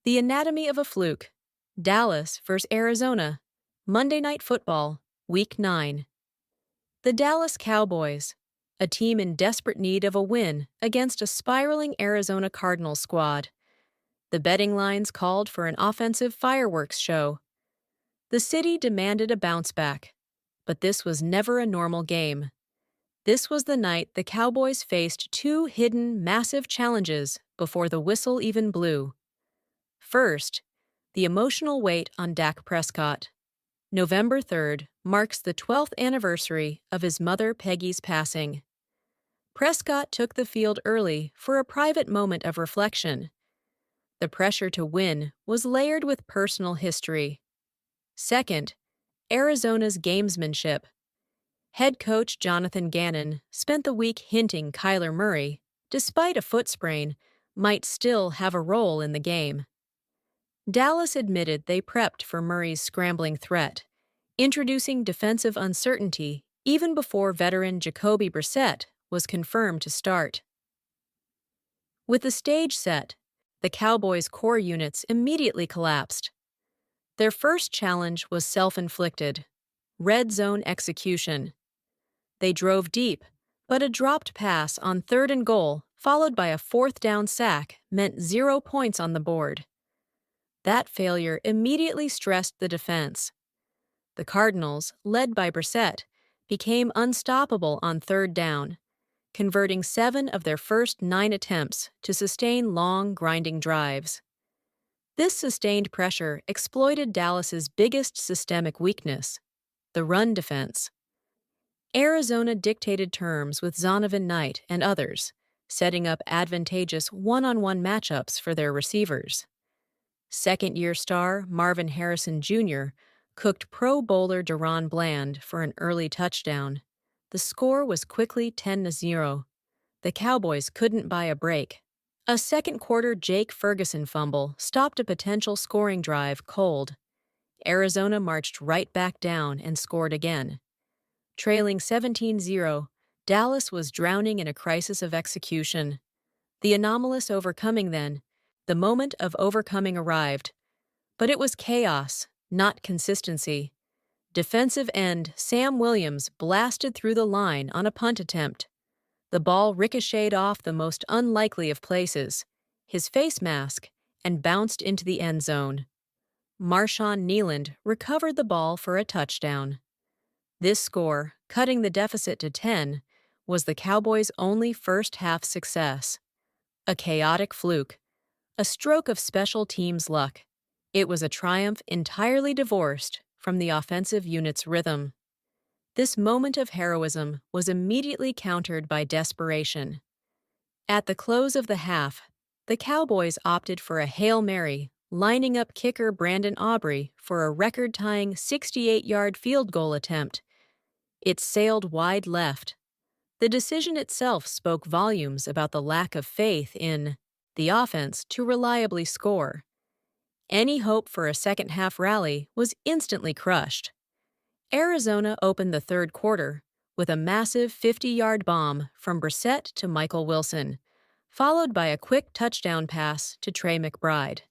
The Anatomy of a Fluke. Dallas vs. Arizona. Monday Night Football, Week 9. The Dallas Cowboys, a team in desperate need of a win against a spiraling Arizona Cardinals squad. The betting lines called for an offensive fireworks show. The city demanded a bounce back, but this was never a normal game. This was the night the Cowboys faced two hidden, massive challenges before the whistle even blew. First, the emotional weight on Dak Prescott. November 3rd marks the 12th anniversary of his mother Peggy's passing. Prescott took the field early for a private moment of reflection. The pressure to win was layered with personal history. Second, Arizona's gamesmanship. Head coach Jonathan Gannon spent the week hinting Kyler Murray, despite a foot sprain, might still have a role in the game. Dallas admitted they prepped for Murray's scrambling threat, introducing defensive uncertainty even before veteran Jacoby Brissett was confirmed to start. With the stage set, the Cowboys' core units immediately collapsed. Their first challenge was self-inflicted: red zone execution. They drove deep, but a dropped pass on 3rd and goal, followed by a 4th down sack, meant 0 points on the board. That failure immediately stressed the defense. The Cardinals, led by Brissett, became unstoppable on 3rd down, converting 7 of their first 9 attempts to sustain long, grinding drives. This sustained pressure exploited Dallas's biggest systemic weakness: the run defense. Arizona dictated terms with Zonovan Knight and others, setting up advantageous one-on-one matchups for their receivers. Second-year star Marvin Harrison Jr. cooked Pro Bowler Deron Bland for an early touchdown. The score was quickly 10-0. The Cowboys couldn't buy a break. A second-quarter Jake Ferguson fumble stopped a potential scoring drive cold. Arizona marched right back down and scored again. Trailing 17-0, Dallas was drowning in a crisis of execution. The anomalous overcoming then. The moment of overcoming arrived. But it was chaos, not consistency. Defensive end Sam Williams blasted through the line on a punt attempt. The ball ricocheted off the most unlikely of places, his face mask, and bounced into the end zone. Marshawn Kneeland recovered the ball for a touchdown. This score, cutting the deficit to 10, was the Cowboys' only first-half success. A chaotic fluke. A stroke of special teams luck. It was a triumph entirely divorced from the offensive unit's rhythm. This moment of heroism was immediately countered by desperation. At the close of the half, the Cowboys opted for a Hail Mary, lining up kicker Brandon Aubrey for a record-tying 68-yard field goal attempt. It sailed wide left. The decision itself spoke volumes about the lack of faith in the offense to reliably score. Any hope for a second-half rally was instantly crushed. Arizona opened the third quarter with a massive 50-yard bomb from Brissett to Michael Wilson, followed by a quick touchdown pass to Trey McBride.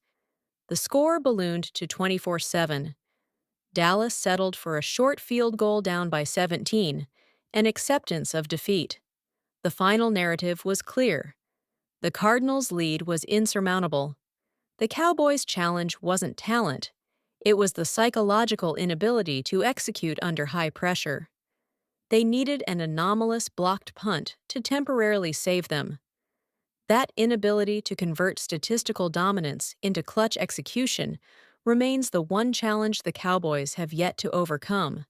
The score ballooned to 24-7. Dallas settled for a short field goal down by 17, an acceptance of defeat. The final narrative was clear. The Cardinals' lead was insurmountable. The Cowboys' challenge wasn't talent. It was the psychological inability to execute under high pressure. They needed an anomalous blocked punt to temporarily save them. That inability to convert statistical dominance into clutch execution remains the one challenge the Cowboys have yet to overcome.